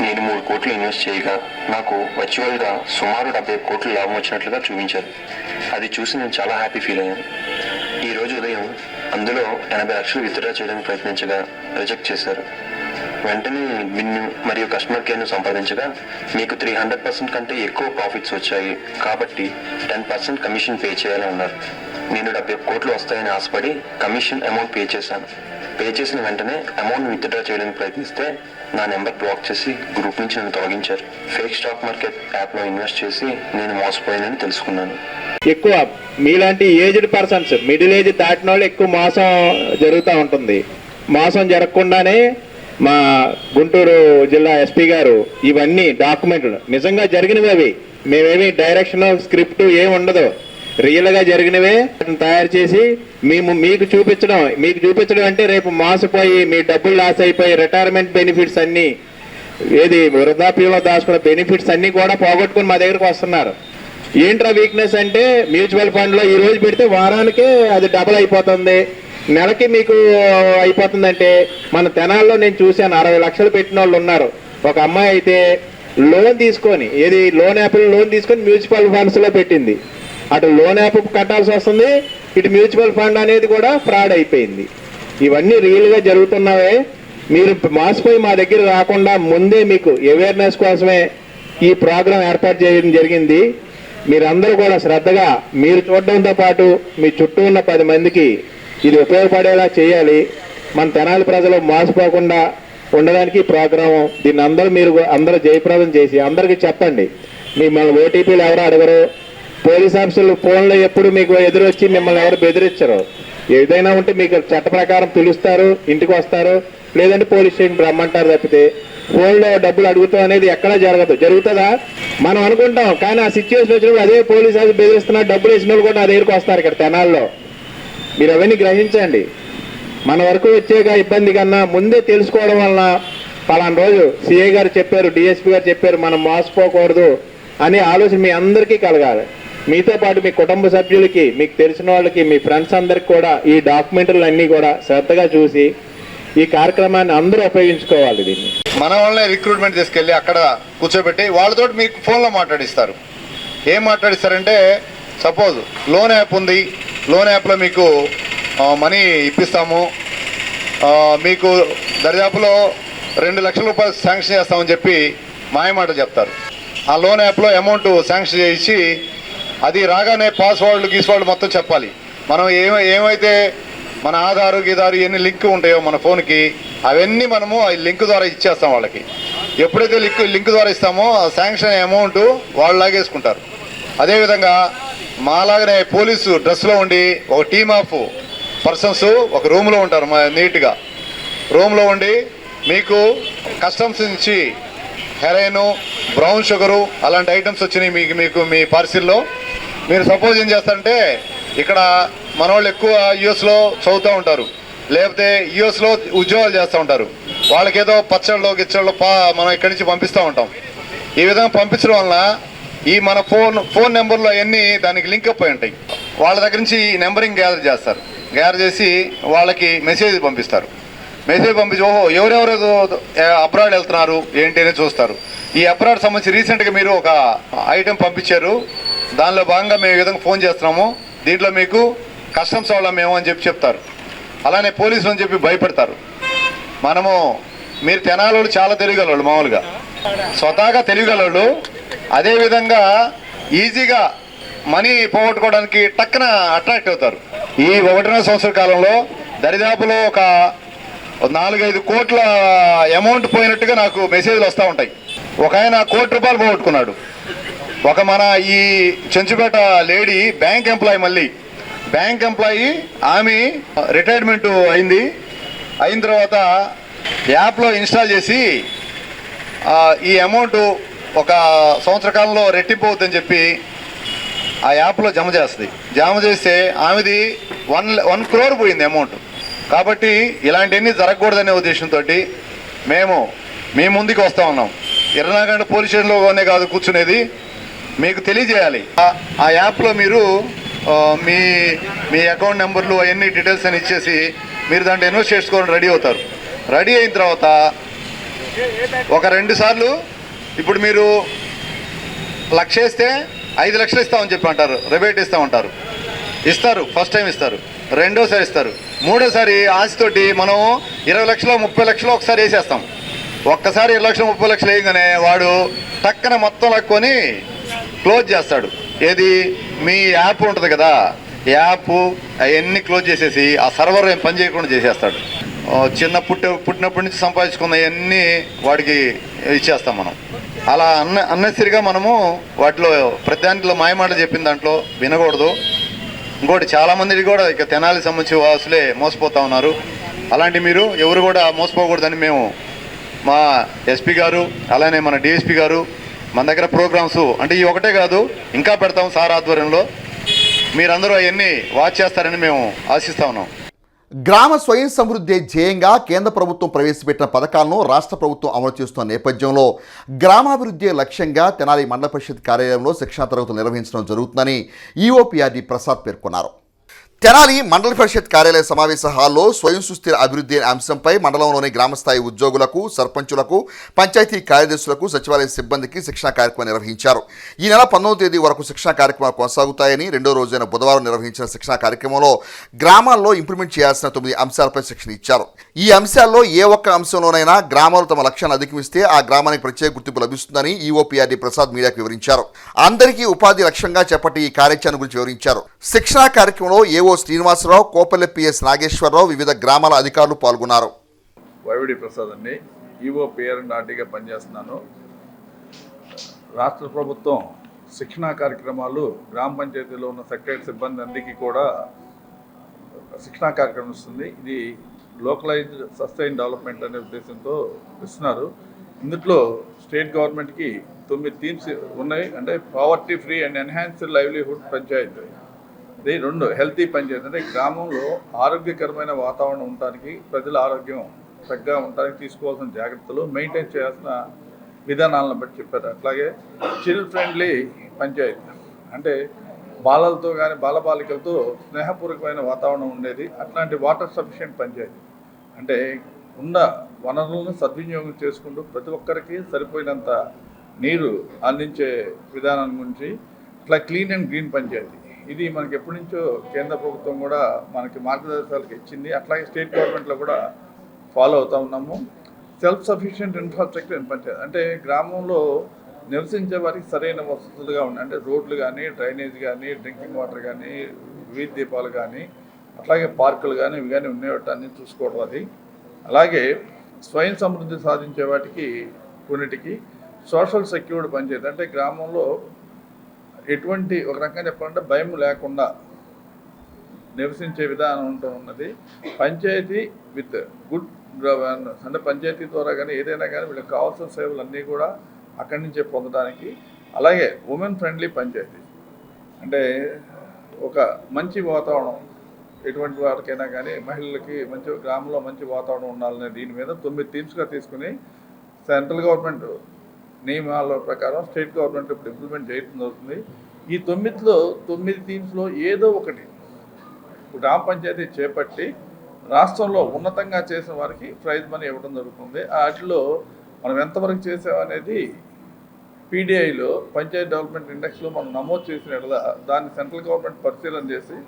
నేను 3 కోట్లు ఇన్వెస్ట్ చేయగా నాకు వర్చువల్గా సుమారు 70 కోట్లు లాభం వచ్చినట్లుగా చూపించారు. అది చూసి నేను చాలా హ్యాపీ ఫీల్ అయ్యాను. ఈరోజు ఉదయం అందులో 80 లక్షలు విత్డ్రా చేయడానికి ప్రయత్నించగా రిజెక్ట్ చేశారు. వెంటనే బిన్ను మరియు కస్టమర్ కేర్ను సంప్రదించగా మీకు 300% కంటే ఎక్కువ ప్రాఫిట్స్ వచ్చాయి కాబట్టి 10% కమిషన్ పే చేయాలని అన్నారు. నేను 70 కోట్లు వస్తాయని ఆశపడి కమిషన్ అమౌంట్ పే చేశాను. పే చేసిన వెంటనే అమౌంట్ విత్డ్రా చేయడానికి ప్రయత్నిస్తే నా నెంబర్ బ్లాక్ చేసి గ్రూప్ నుంచి నన్ను తొలగించారు. ఫేక్ స్టాక్ మార్కెట్ యాప్లో ఇన్వెస్ట్ చేసి నేను మోసపోయానని తెలుసుకున్నాను. ఎక్కువ మీలాంటి ఏజ్డ్ పర్సన్స్, మిడిల్ ఏజ్ దాటిన వాళ్ళు ఎక్కువ మోసం జరుగుతూ ఉంటుంది. మోసం జరగకుండానే మా గుంటూరు జిల్లా ఎస్పీ గారు ఇవన్నీ డాక్యుమెంట్లు నిజంగా జరిగినవి, అవి మేమేమి డైరెక్షన్ స్క్రిప్ట్ ఏమి ఉండదు, రియల్గా జరిగినవే తయారు చేసి మీకు చూపించడం అంటే రేపు మోసపోయి మీ డబ్బులు లాస్ అయిపోయి రిటైర్మెంట్ బెనిఫిట్స్ అన్నీ వృద్ధాప్యంలో దాచుకున్న బెనిఫిట్స్ అన్నీ కూడా పోగొట్టుకుని మా దగ్గరకు వస్తున్నారు. ఏంట్రా వీక్నెస్ అంటే మ్యూచువల్ ఫండ్లో ఈ రోజు పెడితే వారానికే అది డబుల్ అయిపోతుంది, నెలకి మీకు అయిపోతుందంటే మన తెనాల్లో నేను చూశాను 60 లక్షలు పెట్టిన వాళ్ళు ఉన్నారు. ఒక అమ్మాయి అయితే లోన్ తీసుకొని లోన్ తీసుకొని మ్యూచువల్ ఫండ్స్లో పెట్టింది. అటు లోన్ యాప్ కట్టాల్సి వస్తుంది, ఇటు మ్యూచువల్ ఫండ్ అనేది కూడా ఫ్రాడ్ అయిపోయింది. ఇవన్నీ రియల్గా జరుగుతున్నావే. మీరు మోసపోయి మా దగ్గర రాకుండా ముందే మీకు అవేర్నెస్ కోసమే ఈ ప్రోగ్రాం ఏర్పాటు చేయడం జరిగింది. మీరందరూ కూడా శ్రద్ధగా మీరు చూడడంతో పాటు మీ చుట్టూ ఉన్న 10 మందికి ఇది ఉపయోగపడేలా చేయాలి. మన తెనాలి ప్రజలు మోసపోకుండా ఉండడానికి ప్రోగ్రాము దీన్ని అందరూ జయప్రదం చేసి అందరికీ చెప్పండి. మిమ్మల్ని ఓటీపీలు ఎవరు అడగరు, పోలీస్ ఆఫీసర్లు ఫోన్లో ఎప్పుడు మీకు ఎదురొచ్చి మిమ్మల్ని ఎవరు బెదిరించరు. ఏదైనా ఉంటే మీకు చట్ట ప్రకారం పిలుస్తారు, ఇంటికి వస్తారు, లేదంటే పోలీస్ స్టేషన్ రమ్మంటారు. తప్పితే ఫోన్లో డబ్బులు అడుగుతాం అనేది ఎక్కడా జరుగుతుందా మనం అనుకుంటాం, కానీ ఆ సిచ్యువేషన్ వచ్చినప్పుడు అదే పోలీస్ ఆఫీసర్ బెదిరిస్తున్నారు, డబ్బులు వేసిన వాళ్ళు కూడా నా దగ్గరికి వస్తారు ఇక్కడ తెనాల్లో. మీరు అవన్నీ గ్రహించండి. మన వరకు వచ్చేక ఇబ్బంది కన్నా ముందే తెలుసుకోవడం వలన పలానా రోజు సిఐ గారు చెప్పారు, డిఎస్పీ గారు చెప్పారు, మనం మోసపోకూడదు అనే ఆలోచన మీ అందరికీ కలగాలి. మీతో పాటు మీ కుటుంబ సభ్యులకి, మీకు తెలిసిన వాళ్ళకి, మీ ఫ్రెండ్స్ అందరికి కూడా ఈ డాక్యుమెంటరీలు అన్నీ కూడా శ్రద్ధగా చూసి ఈ కార్యక్రమాన్ని అందరూ ఉపయోగించుకోవాలి. దీన్ని మన వాళ్ళనే రిక్రూట్మెంట్ తీసుకెళ్ళి అక్కడ కూర్చోబెట్టి వాళ్ళతో మీకు ఫోన్లో మాట్లాడిస్తారు. ఏం మాట్లాడిస్తారంటే, సపోజ్ లోన్ యాప్ ఉంది, లోన్ యాప్లో మీకు మనీ ఇప్పిస్తాము, మీకు దరిదాపులో 2 లక్షల రూపాయలు శాంక్షన్ చేస్తామని చెప్పి మాయమాట చెప్తారు. ఆ లోన్ యాప్లో అమౌంట్ శాంక్షన్ చేసి అది రాగానే పాస్వర్డ్లు మొత్తం చెప్పాలి. మనం ఏమైతే మన ఆధారు గీదారు ఎన్ని లింక్ ఉంటాయో మన ఫోన్కి అవన్నీ మనము ఆ లింక్ ద్వారా ఇచ్చేస్తాం వాళ్ళకి. ఎప్పుడైతే లింక్ ద్వారా ఇస్తామో ఆ శాంక్షన్ అమౌంట్ వాళ్ళు లాగేసుకుంటారు. అదేవిధంగా మాలాగనే పోలీసు డ్రెస్లో ఉండి ఒక టీమ్ ఆఫ్ పర్సన్స్ ఒక రూమ్లో ఉంటారు, నీట్గా రూమ్లో ఉండి మీకు కస్టమ్స్ నుంచి హెరైన్, బ్రౌన్ షుగరు అలాంటి ఐటమ్స్ వచ్చినాయి మీకు మీ పార్సిల్లో. మీరు సపోజ్ ఏం చేస్తారంటే, ఇక్కడ మన వాళ్ళు ఎక్కువ యుఎస్లో చదువుతూ ఉంటారు, లేకపోతే యుఎస్లో ఉద్యోగాలు చేస్తూ ఉంటారు. వాళ్ళకి ఏదో పచ్చళ్ళు గిచ్చళ్ళు మనం ఇక్కడి నుంచి పంపిస్తూ ఉంటాం. ఈ విధంగా పంపించడం వలన ఈ మన ఫోన్ నెంబర్లు అవన్నీ దానికి లింక్ అప్ అయి ఉంటాయి. వాళ్ళ దగ్గర నుంచి ఈ నెంబరింగ్ గ్యాదర్ చేసి వాళ్ళకి మెసేజ్ పంపిస్తారు. మెసేజ్ పంపించి ఓహో ఎవరెవరు అబ్రాడ్ వెళ్తున్నారు ఏంటి అనేది చూస్తారు. ఈ అబ్రాడ్ సంబంధించి రీసెంట్గా మీరు ఒక ఐటెం పంపించారు, దానిలో భాగంగా మేము ఈ విధంగా ఫోన్ చేస్తున్నాము, దీంట్లో మీకు కస్టమ్స్ వాళ్ళ మేము అని చెప్తారు. అలానే పోలీసులు అని చెప్పి భయపడతారు. మీరు తెనాలోళ్ళు చాలా తెలియగలవాళ్ళు, మామూలుగా స్వతహాగా తెలియగలవాళ్ళు. అదేవిధంగా ఈజీగా మనీ పోగొట్టుకోవడానికి టక్కున అట్రాక్ట్ అవుతారు. ఈ 1.5 సంవత్సరాల కాలంలో దరిదాపులో ఒక 4-5 కోట్ల అమౌంట్ పోయినట్టుగా నాకు మెసేజ్లు వస్తూ ఉంటాయి. ఒక ఆయన 1 కోటి రూపాయలు పోగొట్టుకున్నాడు. ఒక మన ఈ చెంచుపేట లేడీ బ్యాంక్ ఎంప్లాయీ ఆమె రిటైర్మెంట్ అయిన తర్వాత యాప్లో ఇన్స్టాల్ చేసి ఈ అమౌంట్ ఒక సంవత్సర కాలంలో రెట్టింపు అవుతుందని చెప్పి ఆ యాప్లో జమ చేస్తే ఆమెది 1 crore పోయింది అమౌంట్. కాబట్టి ఇలాంటివన్నీ జరగకూడదనే ఉద్దేశంతో మేము మీ ముందుకు వస్తూ ఉన్నాం. 24 గంటల పోలీస్ స్టేషన్లోనే కాదు కూర్చునేది, మీకు తెలియజేయాలి. ఆ యాప్లో మీరు మీ అకౌంట్ నెంబర్లు అవన్నీ డీటెయిల్స్ అని ఇచ్చేసి మీరు దాంట్లో ఇన్వెస్ట్ చేసుకోవడం రెడీ అవుతారు. రెడీ అయిన తర్వాత ఒక 2 సార్లు ఇప్పుడు మీరు 1 లక్ష వేస్తే 5 లక్షలు ఇస్తామని చెప్పి అంటారు, రిబేట్ ఇస్తామంటారు. ఫస్ట్ టైం ఇస్తారు, రెండోసారి ఇస్తారు, మూడోసారి ఆశతోటి మనం 20 లక్షలు 30 లక్షలు ఒకసారి వేసేస్తాం. ఒక్కసారి 20 లక్షలు 30 లక్షలు వేయగానే వాడు టక్కన మొత్తం లక్కుని క్లోజ్ చేస్తాడు. ఏది మీ యాప్ ఉంటుంది కదా, యాప్ అవన్నీ క్లోజ్ చేసేసి ఆ సర్వర్ ఏం పని చేయకుండా చేసేస్తాడు. పుట్టినప్పటి నుంచి సంపాదించుకున్న అవన్నీ వాడికి ఇచ్చేస్తాం మనం. అలా అన్నెసరిగా మనము వాటిలో ప్రతి దాంట్లో మాయమాట చెప్పిన దాంట్లో వినకూడదు. ఇంకోటి చాలామంది కూడా ఇక తెనాలికి సంబంధించి వాసులే మోసపోతూ ఉన్నారు. అలాంటి మీరు ఎవరు కూడా మోసపోకూడదని మేము మా ఎస్పీ గారు అలానే మన డిఎస్పీ గారు మన దగ్గర ప్రోగ్రామ్స్ అంటే ఈ ఒకటే కాదు, ఇంకా పెడతాం సార్ ఆధ్వర్యంలో. మీరందరూ అవన్నీ వాచ్ చేస్తారని మేము ఆశిస్తా ఉన్నాం. గ్రామ స్వయం సమృద్ధి ధ్యేయంగా కేంద్ర ప్రభుత్వం ప్రవేశపెట్టిన పథకాలను రాష్ట్ర ప్రభుత్వం అమలు చేస్తున్న నేపథ్యంలో గ్రామాభివృద్ధి లక్ష్యంగా తెనాలి మండల పరిషత్ కార్యాలయంలో శిక్షణా తరగతులు నిర్వహించడం జరుగుతుందని ఈఓపీఆర్డీ ప్రసాద్ పేర్కొన్నారు. తెనాలి మండల పరిషత్ కార్యాలయ సమావేశ హాల్లో స్వయం సుస్థిర అభివృద్ధి అనే అంశంపై మండలంలోని గ్రామస్థాయి ఉద్యోగులకు, సర్పంచులకు, పంచాయతీ కార్యదర్శులకు, సచివాలయ సిబ్బందికి శిక్షణా కార్యక్రమం నిర్వహించారు. ఈ నెల 19వ తేదీ వరకు శిక్షణా కార్యక్రమాలు కొనసాగుతాయని, రెండో రోజైన బుధవారం నిర్వహించిన శిక్షణా కార్యక్రమంలో గ్రామాల్లో ఇంప్లిమెంట్ చేయాల్సిన 9 అంశాలపై శిక్షణ ఇచ్చారు. ఈ అంశాల్లో ఏ ఒక్క అంశంలోనైనా గ్రామాలు తమ లక్ష్యాన్ని అధిగమిస్తే ఆ గ్రామానికి ప్రత్యేక గుర్తింపు లభిస్తుందని ఈఓపీఆర్డీ ప్రసాద్ మీడియాకు వివరించారు. అందరికీ ఉపాధి లక్ష్యంగా చేపట్టి ఈ కార్యాచరణ గురించి వివరించారు. శిక్షణా కార్యక్రమంలో ఏవో శ్రీనివాసరావు, కోపల్లె పిఎస్ నాగేశ్వరరావు, వివిధ గ్రామాల అధికారులు పాల్గొన్నారు. వైవిడి ప్రసాద్ అండి, ఈఓపీఆర్డీగా పనిచేస్తున్నాను. రాష్ట్ర ప్రభుత్వం శిక్షణా కార్యక్రమాలు గ్రామ పంచాయతీలో ఉన్న సెక్రటరీ సిబ్బంది అందరికీ కూడా శిక్షణా కార్యక్రమం ఇస్తుంది. ఇది లోకలైజ్డ్ సస్టైన్ డెవలప్మెంట్ అనే ఉద్దేశంతో ఇస్తున్నారు. ఇందులో స్టేట్ గవర్నమెంట్కి 9 థీమ్స్ ఉన్నాయి. అంటే poverty free and enhanced livelihood panchayat, ఇది 2 హెల్తీ పంచాయతీ, అంటే గ్రామంలో ఆరోగ్యకరమైన వాతావరణం ఉండడానికి, ప్రజల ఆరోగ్యం చక్కగా ఉండడానికి తీసుకోవాల్సిన జాగ్రత్తలు, మెయింటైన్ చేయాల్సిన విధానాలను బట్టి చెప్పారు. అట్లాగే చిల్డ్ ఫ్రెండ్లీ పంచాయతీ, అంటే బాలలతో కానీ బాలబాలికలతో స్నేహపూర్వకమైన వాతావరణం ఉండేది. అట్లాంటి వాటర్ సఫిషియెంట్ పంచాయతీ, అంటే ఉన్న వనరులను సద్వినియోగం చేసుకుంటూ ప్రతి ఒక్కరికి సరిపోయినంత నీరు అందించే విధానం గురించి. ఇట్లా క్లీన్ అండ్ గ్రీన్ పంచాయతీ, ఇది మనకి ఎప్పటి నుంచో కేంద్ర ప్రభుత్వం కూడా మనకి మార్గదర్శకాలకు ఇచ్చింది. అట్లాగే స్టేట్ గవర్నమెంట్లో కూడా ఫాలో అవుతూ ఉన్నాము. Self sufficient infrastructure in panchayat, అంటే గ్రామంలో నివసించే వారికి సరైన వసతులుగా ఉన్నాయి. అంటే రోడ్లు కానీ, డ్రైనేజ్ కానీ, డ్రింకింగ్ వాటర్ కానీ, వీధి దీపాలు కానీ, అట్లాగే పార్కులు కానీ, ఇవి కానీ ఉండేవన్నీ చూసుకోవడం. అది అలాగే స్వయం సమృద్ధి సాధించే వాటికి కొన్నిటికి సోషల్ సెక్యూర్డ్ పంచాయతీ, అంటే గ్రామంలో ఎటువంటి ఒక రకంగా చెప్పాలంటే భయం లేకుండా నివసించే విధానం ఉన్నది. పంచాయతీ విత్ గుడ్ గవర్నెన్స్, అంటే పంచాయతీ ద్వారా కానీ ఏదైనా కానీ వీళ్ళకి కావాల్సిన సేవలన్నీ కూడా అక్కడి నుంచే పొందడానికి. అలాగే ఉమెన్ ఫ్రెండ్లీ పంచాయతీ, అంటే ఒక మంచి వాతావరణం ఎటువంటి వారికైనా కానీ మహిళలకి మంచి గ్రామంలో మంచి వాతావరణం ఉండాలనే దీని మీద 9 థీమ్స్గా తీసుకుని సెంట్రల్ గవర్నమెంట్ నియమాల ప్రకారం స్టేట్ గవర్నమెంట్ ఇప్పుడు ఇంప్లిమెంట్ చేయడం జరుగుతుంది. ఈ 9 థీమ్స్లో ఏదో ఒకటి గ్రామ పంచాయతీ చేపట్టి రాష్ట్రంలో ఉన్నతంగా చేసిన వారికి ప్రైజ్ మనీ ఇవ్వడం జరుగుతుంది. వాటిలో మనం ఎంతవరకు చేసామనేది పీడిఐలో పంచాయతీ డెవలప్మెంట్ ఇండెక్స్లో మనం నమోదు చేసిన దాన్ని సెంట్రల్ గవర్నమెంట్ పరిశీలన చేసి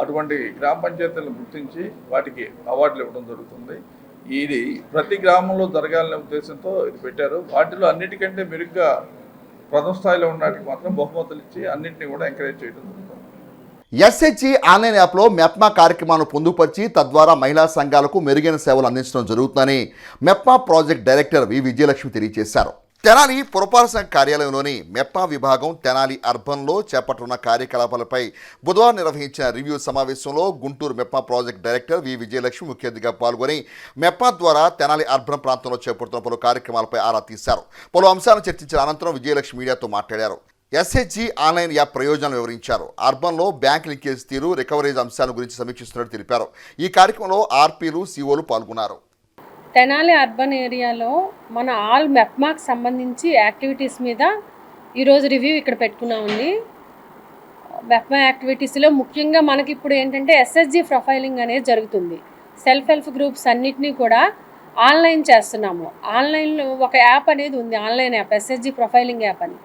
అటువంటి గ్రామ పంచాయతీలను గుర్తించి వాటికి అవార్డులు ఇవ్వడం జరుగుతుంది. ఇది ప్రతి గ్రామంలో జరగాలనే ఉద్దేశంతో ఇది పెట్టారు. వాటిలో అన్నిటికంటే మెరుగ్గా ప్రథమ స్థాయిలో ఉన్నటికి మాత్రం బహుమతులు ఇచ్చి అన్నింటినీ కూడా ఎంకరేజ్ చేయడం జరుగుతుంది. ఎస్హెచ్జి ఆన్లైన్ యాప్లో మెప్మా కార్యక్రమాలను పొందుపరిచి తద్వారా మహిళా సంఘాలకు మెరుగైన సేవలు అందించడం జరుగుతుందని మెప్మా ప్రాజెక్ట్ డైరెక్టర్ వి విజయలక్ష్మి తెలియజేశారు. తెనాలి పురపాలక సంఘ కార్యాలయంలోని మెప్మా విభాగం తెనాలి అర్బన్లో చేపట్టున్న కార్యకలాపాలపై బుధవారం నిర్వహించిన రివ్యూ సమావేశంలో గుంటూరు మెప్మా ప్రాజెక్ట్ డైరెక్టర్ వి విజయలక్ష్మి ముఖ్య అతిథిగా పాల్గొని మెప్మా ద్వారా తెనాలి అర్బన్ ప్రాంతంలో చేపడుతున్న పలు కార్యక్రమాలపై ఆరా తీశారు. పలు అంశాలను చర్చించిన అనంతరం విజయలక్ష్మి మీడియాతో మాట్లాడారు. ఎస్హెచ్జి ఆన్లైన్ యాప్ ప్రయోజనాలు వివరించారు. అర్బన్లో బ్యాంక్ లింకేజ్ తీరు, రికవరేజ్ అంశాల గురించి సమీక్షిస్తున్నట్టు తెలిపారు. ఈ కార్యక్రమంలో ఆర్పీలు, సిఓలు పాల్గొన్నారు. తెనాలి అర్బన్ ఏరియాలో మన ఆల్ మెప్మాకి సంబంధించి యాక్టివిటీస్ మీద ఈరోజు రివ్యూ ఇక్కడ పెట్టుకున్నామండి. మెప్మా యాక్టివిటీస్లో ముఖ్యంగా మనకి ఇప్పుడు ఏంటంటే ఎస్హెచ్జి ప్రొఫైలింగ్ అనేది జరుగుతుంది. సెల్ఫ్ హెల్ప్ గ్రూప్స్ అన్నిటినీ కూడా ఆన్లైన్ చేస్తున్నాము. ఆన్లైన్లో ఒక యాప్ అనేది ఉంది, online app, SHG profiling app అని.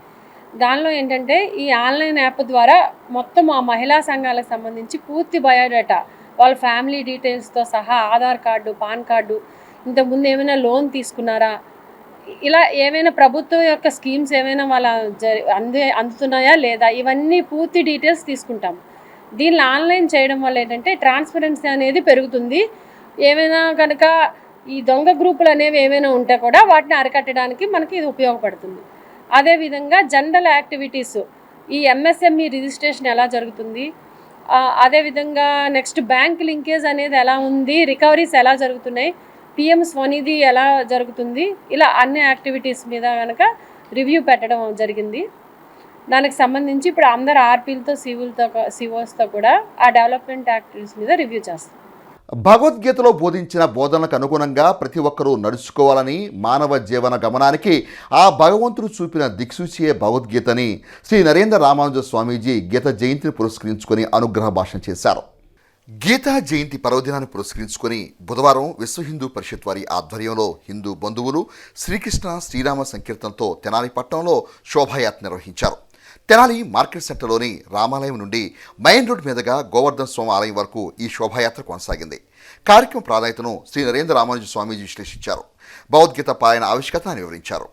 దానిలో ఏంటంటే ఈ ఆన్లైన్ యాప్ ద్వారా మొత్తం ఆ మహిళా సంఘాలకు సంబంధించి పూర్తి బయోడేటా, వాళ్ళ ఫ్యామిలీ డీటెయిల్స్తో సహా, ఆధార్ కార్డు, పాన్ కార్డు, ఇంతకుముందు ఏమైనా లోన్ తీసుకున్నారా, ఇలా ఏమైనా ప్రభుత్వం యొక్క స్కీమ్స్ ఏమైనా వాళ్ళ అందుతున్నాయా లేదా, ఇవన్నీ పూర్తి డీటెయిల్స్ తీసుకుంటాం. దీన్ని ఆన్లైన్ చేయడం వల్ల ఏంటంటే ట్రాన్స్పరెన్సీ అనేది పెరుగుతుంది. ఏమైనా కనుక ఈ దొంగ గ్రూపులు అనేవి ఏమైనా ఉంటే కూడా వాటిని అరికట్టడానికి మనకి ఇది ఉపయోగపడుతుంది. అదేవిధంగా జనరల్ యాక్టివిటీస్, ఈ ఎంఎస్ఎంఈ రిజిస్ట్రేషన్ ఎలా జరుగుతుంది, అదేవిధంగా నెక్స్ట్ బ్యాంక్ లింకేజ్ అనేది ఎలా ఉంది, రికవరీస్ ఎలా జరుగుతున్నాయి, పిఎం స్వనిధి ఎలా జరుగుతుంది, ఇలా అన్ని యాక్టివిటీస్ మీద కనుక రివ్యూ పెట్టడం జరిగింది. దానికి సంబంధించి ఇప్పుడు అందరు ఆర్పీలతో సిఓస్తో కూడా ఆ డెవలప్మెంట్ యాక్టివిటీస్ మీద రివ్యూ చేస్తాం. భగవద్గీతలో బోధించిన బోధనలకు అనుగుణంగా ప్రతి ఒక్కరూ నడుచుకోవాలని, మానవ జీవన గమనానికి ఆ భగవంతుడు చూపిన దిక్సూచియే భగవద్గీతని శ్రీ నరేంద్ర రామానుజ స్వామీజీ గీత జయంతిని పురస్కరించుకొని అనుగ్రహ భాషణ చేశారు. గీతా జయంతి పర్వదినాన్ని పురస్కరించుకొని బుధవారం విశ్వ హిందూ పరిషత్ వారి ఆధ్వర్యంలో హిందూ బంధువులు శ్రీకృష్ణ శ్రీరామ సంకీర్తనతో తెనాలి పట్టణంలో శోభాయాత్ర నిర్వహించారు. తెనాలి మార్కెట్ సెంటర్లోని రామాలయం నుండి మెయిన్ రోడ్ మీదుగా గోవర్ధన స్వామి ఆలయం వరకు ఈ శోభాయాత్ర కొనసాగింది. కార్యక్రమ ప్రాధాన్యతను శ్రీ నరేంద్ర రామానుజ స్వామీజీ విశ్లేషించారు. భగవద్గీత పారాయణ ఆవిష్కతను వివరించారు.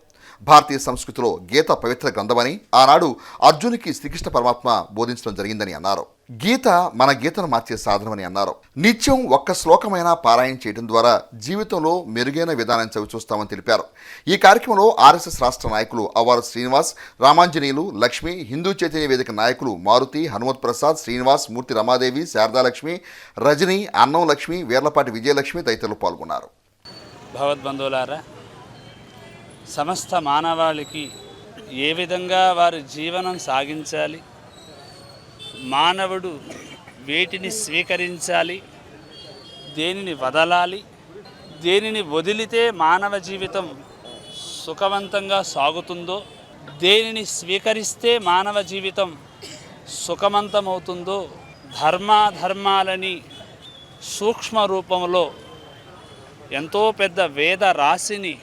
భారతీయ సంస్కృతిలో గీత పవిత్ర గ్రంథమని, ఆనాడు అర్జునునికి శ్రీకృష్ణ పరమాత్మ బోధించడం జరిగిందని అన్నారు. గీత మన గీతను మార్చే సాధనమని అన్నారు. నిత్యం ఒక్క శ్లోకమైనా పారాయణ చేయడం ద్వారా జీవితంలో మెరుగైన విధానాన్ని చవిచూస్తామని తెలిపారు. ఈ కార్యక్రమంలో ఆర్ఎస్ఎస్ రాష్ట్ర నాయకులు అవ్వారు శ్రీనివాస్, రామాంజనేయులు, లక్ష్మి, హిందూ చైతన్య వేదిక నాయకులు మారుతి, హనుమత్ ప్రసాద్, శ్రీనివాస్, మూర్తి రమాదేవి, శారదాలక్ష్మి, రజని, అన్నం లక్ష్మి, వీర్లపాటి విజయలక్ష్మి తదితరులు పాల్గొన్నారు. భగవద్బంధువులారా, సమస్త మానవాళికి ఏ విధంగా వారి జీవనం సాగించాలి, మానవుడు వేటిని స్వీకరించాలి, దేనిని వదలాలి, దేనిని వదిలితే మానవ జీవితం సుఖవంతంగా సాగుతుందో, దేనిని స్వీకరిస్తే మానవ జీవితం సుఖవంతమవుతుందో, ధర్మాధర్మాలని సూక్ష్మ రూపంలో ఎంతో పెద్ద వేద రాశిని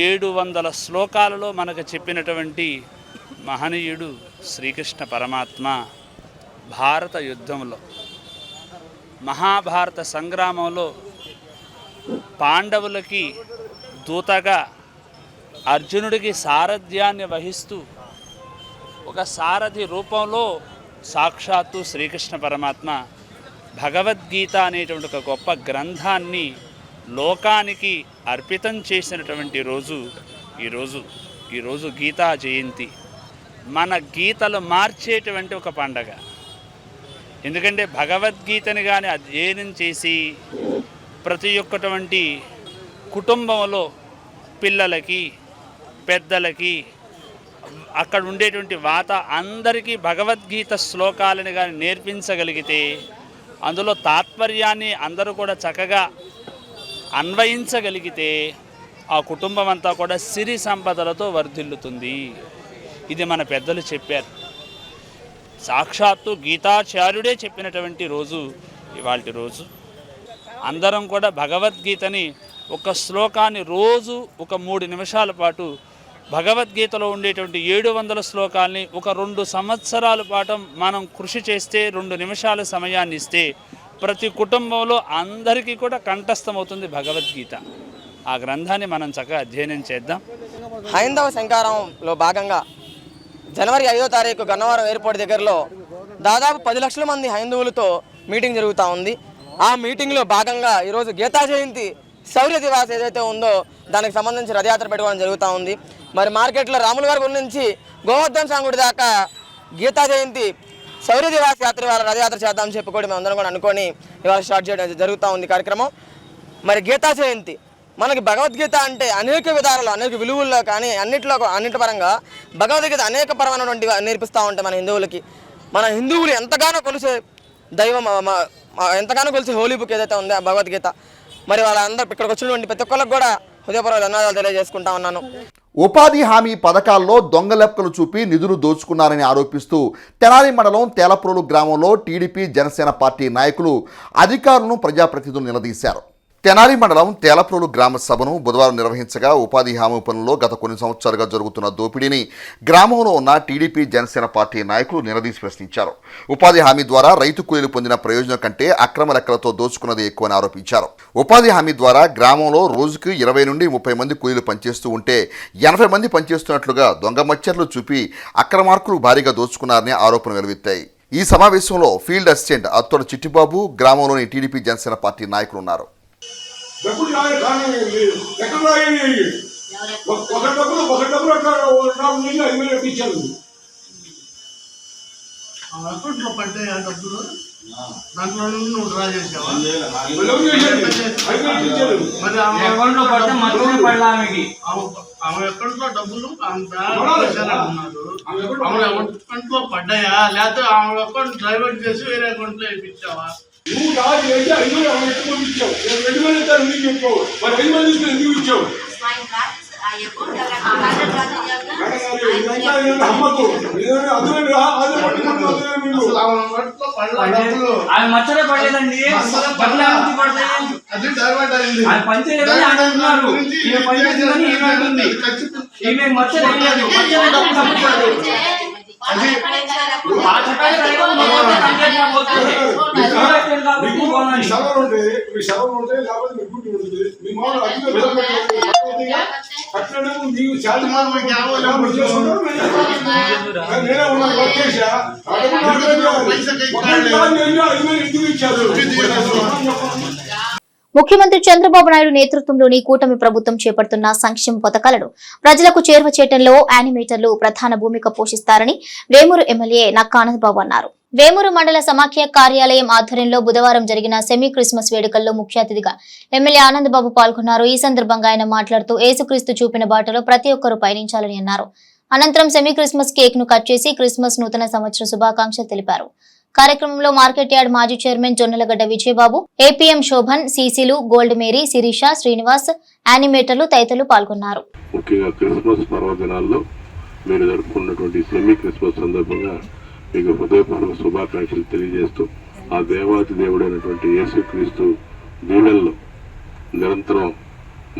700 శ్లోకాలలో మనకు చెప్పినటువంటి మహనీయుడు శ్రీకృష్ణ పరమాత్మ భారత యుద్ధంలో, మహాభారత సంగ్రామంలో పాండవులకి దూతగా అర్జునుడికి సారథ్యాన్ని వహిస్తూ ఒక సారథి రూపంలో సాక్షాత్తు శ్రీకృష్ణ పరమాత్మ భగవద్గీత అనేటువంటి ఒక గొప్ప గ్రంథాన్ని లోకానికి అర్పితం చేసినటువంటి రోజు ఈరోజు గీతా జయంతి. మన గీతలు మార్చేటువంటి ఒక పండగ. ఎందుకంటే భగవద్గీతని కానీ అధ్యయనం చేసి ప్రతి ఒక్కటువంటి కుటుంబంలో పిల్లలకి, పెద్దలకి, అక్కడ ఉండేటువంటి అందరికీ భగవద్గీత శ్లోకాలను కానీ నేర్పించగలిగితే, అందులో తాత్పర్యాన్ని అందరూ కూడా చక్కగా అన్వయించగలిగితే ఆ కుటుంబం అంతా కూడా సిరి సంపదలతో వర్ధిల్లుతుంది. ఇది మన పెద్దలు చెప్పారు. సాక్షాత్తు గీతాచార్యుడే చెప్పినటువంటి రోజు ఇవాల్టి రోజు. అందరం కూడా భగవద్గీతని ఒక శ్లోకాన్ని రోజు ఒక 3 నిమిషాల పాటు, భగవద్గీతలో ఉండేటువంటి 700 శ్లోకాల్ని ఒక 2 సంవత్సరాల పాటు మనం కృషి చేస్తే, 2 నిమిషాల సమయాన్ని ఇస్తే ప్రతి కుటుంబంలో అందరికీ కూడా కంఠస్థమవుతుంది భగవద్గీత. ఆ గ్రంథాన్ని మనం చక్కగా అధ్యయనం చేద్దాం. హైందవ సంకారంలో భాగంగా జనవరి 5వ తారీఖు గన్నవరం ఎయిర్పోర్ట్ దగ్గరలో దాదాపు 10 లక్షల మంది హైందవులతో మీటింగ్ జరుగుతూ ఉంది. ఆ మీటింగ్లో భాగంగా ఈరోజు గీతా జయంతి శౌర్య దివాస్ ఏదైతే ఉందో దానికి సంబంధించి రథయాత్ర పెట్టుకోవడం జరుగుతూ ఉంది. మరి మార్కెట్లో రాముల వారి గుడి నుంచి గోవర్ధన సాంగుడి దాకా గీతా జయంతి శౌర్య దివాస్ యాత్ర వాళ్ళ రథయాత్ర చేద్దామని చెప్పి కూడా మేము అందరం కూడా అనుకొని ఇవాళ స్టార్ట్ చేయడం జరుగుతూ ఉంది కార్యక్రమం. మరి గీతా జయంతి మనకి భగవద్గీత అంటే అనేక విధానాలు, అనేక విలువల్లో కానీ అన్నిటి పరంగా భగవద్గీత అనేక పరమైనటువంటి నేర్పిస్తూ ఉంటాయి మన హిందువులకి. మన హిందువులు ఎంతగానో కొలిసే దైవం, ఎంతగానో కొలిసే హోలీ బుక్ ఏదైతే ఉందో భగవద్గీత. మరి వాళ్ళందరూ ఇక్కడికి వచ్చినటువంటి ప్రతి ఒక్కరికి కూడా హృదయపూర్వక ధన్యవాదాలు తెలియజేసుకుంటా ఉన్నాను. ఉపాధి హామీ పథకాల్లో దొంగ లెక్కలు చూపి నిధులు దోచుకున్నారని ఆరోపిస్తూ తెనాలి మండలం తేలప్రోలు గ్రామంలో టీడీపీ జనసేన పార్టీ నాయకులు అధికారులను ప్రజాప్రతినిధులు నిలదీశారు. తెనాలి మండలం తేలప్రోలు గ్రామ సభను బుధవారం నిర్వహించగా ఉపాధి హామీ పనుల్లో గత కొన్ని సంవత్సరాలుగా జరుగుతున్న దోపిడీని గ్రామంలో ఉన్న టీడీపీ జనసేన పార్టీ నాయకులు నిలదీసి ప్రశ్నించారు. ఉపాధి హామీ ద్వారా రైతు కూలీలు పొందిన ప్రయోజనం కంటే అక్రమ లెక్కలతో దోచుకున్నది ఎక్కువని ఆరోపించారు. ఉపాధి హామీ ద్వారా గ్రామంలో రోజుకు 20 నుండి 30 మంది కూలీలు పనిచేస్తూ ఉంటే 80 మంది పనిచేస్తున్నట్లుగా దొంగ మచ్చర్లు చూపి అక్రమార్కులు భారీగా దోచుకున్నారని ఆరోపణలు వెలువెత్తాయి. ఈ సమావేశంలో ఫీల్డ్ అసిస్టెంట్ అత్తోడ చిట్టిబాబు, గ్రామంలోని టీడీపీ జనసేన పార్టీ నాయకులు ఉన్నారు. అకౌంట్లో పడ్డాయి ఆ డబ్బులు దాంట్లో నువ్వు డ్రా చేసావా? మరి ఆమె అకౌంట్లో డబ్బులు అన్నారు. ఆమె అకౌంట్లో పడ్డాయా లేకపోతే ఆమె అకౌంట్ డైవర్ట్ చేసి వేరే అకౌంట్లో వేయించావా? నువ్వు రాజు అయితే 5,000 ఎక్కువ ఇచ్చావు. 2,000 ఇచ్చావు, నీకు ఇచ్చావు. మరి 5,000 తీసుకుని ఎందుకు ఇచ్చావు? మచ్చడే పడలేదండి. అది డైవర్ట్ అయింది. ముఖ్యమంత్రి చంద్రబాబు నాయుడు నేతృత్వంలోని కూటమి ప్రభుత్వం చేపడుతున్న సంక్షేమ పథకాలను ప్రజలకు చేరువ చేయడంలో యానిమేటర్లు ప్రధాన భూమిక పోషిస్తారని వేమూరు ఎమ్మెల్యే నక్కా ఆనందబాబు అన్నారు. వేమూరు మండల సమాఖ్య కార్యాలయం ఆధ్వర్యంలో బుధవారం జరిగిన సెమీ క్రిస్మస్ వేడుకల్లో ముఖ్య అతిథిగా ఎమ్మెల్యే ఆనందబాబు పాల్గొన్నారు. ఈ సందర్భంగా ఆయన మాట్లాడుతూ యేసుక్రీస్తు చూపిన బాటలో ప్రతి ఒక్కరూ పయనించాలని అన్నారు. అనంతరం సెమీ క్రిస్మస్ కేక్ ను కట్ చేసి క్రిస్మస్ నూతన సంవత్సర శుభాకాంక్షలు తెలిపారు. కార్యక్రమంలో మార్కెట్ యార్డ్ మాజీ చైర్మన్ జొన్నలగడ్డ విజయబాబు, ఏపీఎం శోభన్, సీసీలు, గోల్డ్ మేరీ, శిరీష, శ్రీనివాస్, యానిమేటర్లు తదితరులు పాల్గొన్నారు. ముఖ్యంగా క్రిస్మస్ పర్వదినాల్లో మీరు జరుపుకున్నటువంటి సెమీ క్రిస్మస్ సందర్భంగా మీకు హృదయపూర్వక శుభాకాంక్షలు తెలియజేస్తూ ఆ దేవాతి దేవుడైనటువంటి యేసుక్రీస్తు దీవెనలు నిరంతరం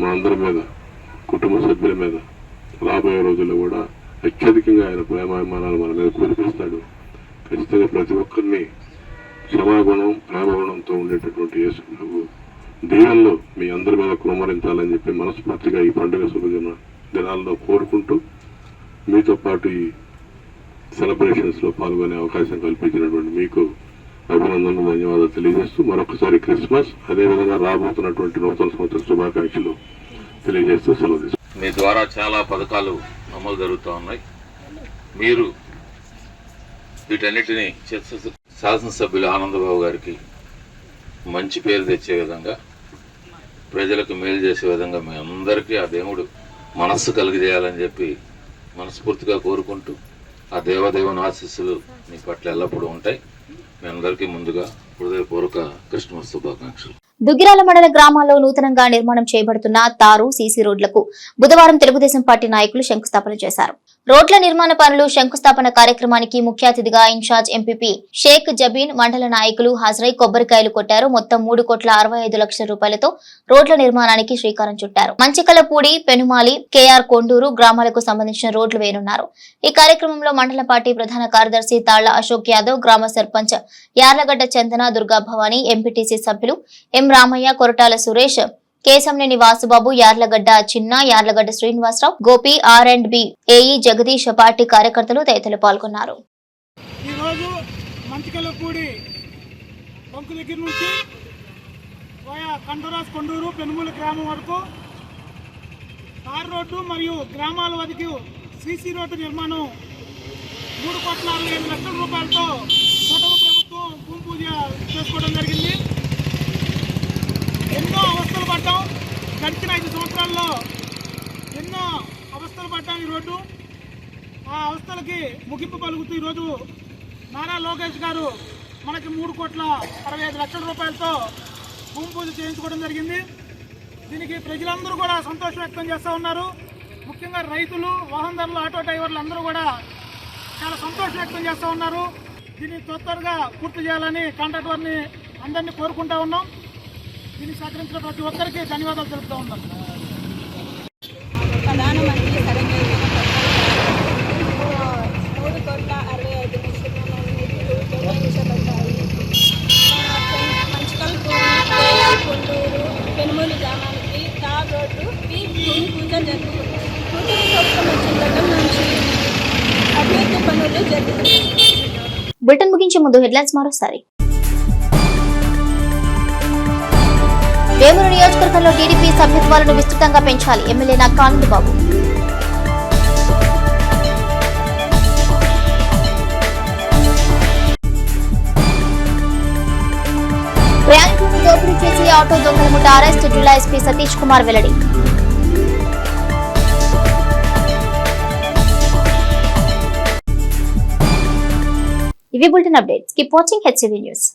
మా అందరి మీద, కుటుంబ సభ్యుల మీద రాబోయే రోజుల్లో కూడా అత్యధికంగా ఆయన ప్రేమాభిమానాలు మన మీద కురిపిస్తాడు. ఖచ్చితంగా ప్రతి ఒక్కరిని క్షమాగుణం, ప్రేమగుణంతో ఉండేటటువంటి యేసు ప్రభు దీవెనలు మీ అందరి మీద కుమరించాలని చెప్పి మనస్ఫూర్తిగా ఈ పండుగ శుభదిన దినాల్లో కోరుకుంటూ మీతో పాటు ఈ సెలబ్రేషన్స్ లో పాల్గొనే అవకాశం కల్పించినటువంటి మీకు అభినందనలు, ధన్యవాదాలు తెలియజేస్తూ మరొకసారి క్రిస్మస్ అదేవిధంగా రాబోతున్నటువంటి నూతన సంవత్సర శుభాకాంక్షలు తెలియజేస్తూ సెలవు తీసుకుంటాం. మీ ద్వారా చాలా పథకాలు అమలు జరుగుతూ ఉన్నాయి. మీరు వీటన్నిటినీ శాసనసభ్యులు ఆనందబాబు గారికి మంచి పేరు తెచ్చే విధంగా, ప్రజలకు మేలు చేసే విధంగా మీ అందరికీ ఆ దేవుడు మనస్సు కలిగజేయాలని చెప్పి మనస్ఫూర్తిగా కోరుకుంటూ ఆ దేవదేవుని ఆశీస్సులు మీ పట్ల ఎల్లప్పుడూ ఉంటాయి. మీ అందరికీ ముందుగా హృదయపూర్వక క్రిస్మస్ శుభాకాంక్షలు. దుగ్గిరాల మండల గ్రామాల్లో నూతనంగా నిర్మాణం చేయబడుతున్న తారు, సీసీ రోడ్లకు బుధవారం తెలుగుదేశం పార్టీ నాయకులు శంకుస్థాపన చేశారు. రోడ్ల నిర్మాణ పనులు శంకుస్థాపన కార్యక్రమానికి ముఖ్య అతిథిగా ఇన్ఛార్జ్ ఎంపీపీ షేక్ జబీన్, మండల నాయకులు హాజరై కొబ్బరికాయలు కొట్టారు. మొత్తం 3,65,00,000 రూపాయలతో రోడ్ల నిర్మాణానికి శ్రీకారం చుట్టారు. మంచికలపూడి, పెనుమాలి, కేఆర్ కొండూరు గ్రామాలకు సంబంధించిన రోడ్లు వేయనున్నారు. ఈ కార్యక్రమంలో మండల పార్టీ ప్రధాన కార్యదర్శి తాళ్ల అశోక్ యాదవ్, గ్రామ సర్పంచ్ యార్లగడ్డ చందన, దుర్గా భవానీ, ఎంపీటీసీ సభ్యులు M Ramaiah, Koratala Suresh, Keshamneni Vasubabu, Yarlagadda Chinna, Yarlagadda Srinivasarao, Gopi, R&B AE Jagadish, party కార్యకర్తలు తదితరులు పాల్గొన్నారు. ఈ రోజు మంచికలపూడి బంకు దగ్గర నుంచి కండరాస్ కొండూరు, పెనుమూలు గ్రామం వరకు తార్ రోడ్డు మరియు గ్రామాల వరకు సీసీ రోడ్డు నిర్మాణం 3,65,00,000 రూపాయలతో కూటమి ప్రభుత్వం భూమి పూజ చేసుకోవడం జరిగింది. ఎన్నో అవస్థలు పడ్డాం. గడిచిన 5 సంవత్సరాల్లో ఎన్నో అవస్థలు పడ్డాం ఈ రోడ్డు. ఆ అవస్థలకి ముగింపు పలుకుతూ ఈరోజు నారా లోకేష్ గారు మనకి 3,65,00,000 రూపాయలతో భూమి పూజ చేయించుకోవడం జరిగింది. దీనికి ప్రజలందరూ కూడా సంతోషం వ్యక్తం చేస్తూ ఉన్నారు. ముఖ్యంగా రైతులు, వాహనదారులు, ఆటో డ్రైవర్లు అందరూ కూడా చాలా సంతోషం వ్యక్తం చేస్తూ ఉన్నారు. దీన్ని త్వరగా పూర్తి చేయాలని కాంట్రాక్టర్ని అందరినీ కోరుకుంటా ఉన్నాం. దీన్ని సహకరించిన ప్రతి ఒక్కరికి ధన్యవాదాలు తెలుపుతూ ఉన్నాం. ప్రధానమంత్రి సరైన 3,65,00,000 నిధులు కేటాయించబడ్డాయి. మంచికల్పూడి, కొండూరు, పెనుమూలు గ్రామానికి తార్ రోడ్డు భూమి పూజ జరుగుతుంది. కూటమి ప్రభుత్వం వచ్చిన దగ్గర నుంచి అభివృద్ధి పనులు జరుగుతున్నాయి. బులెటిన్ ముగించే ముందు హెడ్లైన్స్ మరోసారి. వేమూరు నియోజకవర్గంలో టీడీపీ సభ్యత్వాలను విస్తృతంగా పెంచాలి, ఎమ్మెల్యే నక్కా ఆనందబాబు. దోపిడీ చేసి ఆటో దొంగల ముఠ అరెస్ట్, జిల్లా ఎస్పీ సతీష్ కుమార్ వెల్లడి. ఇవి bulletin updates. Keep watching HCV news.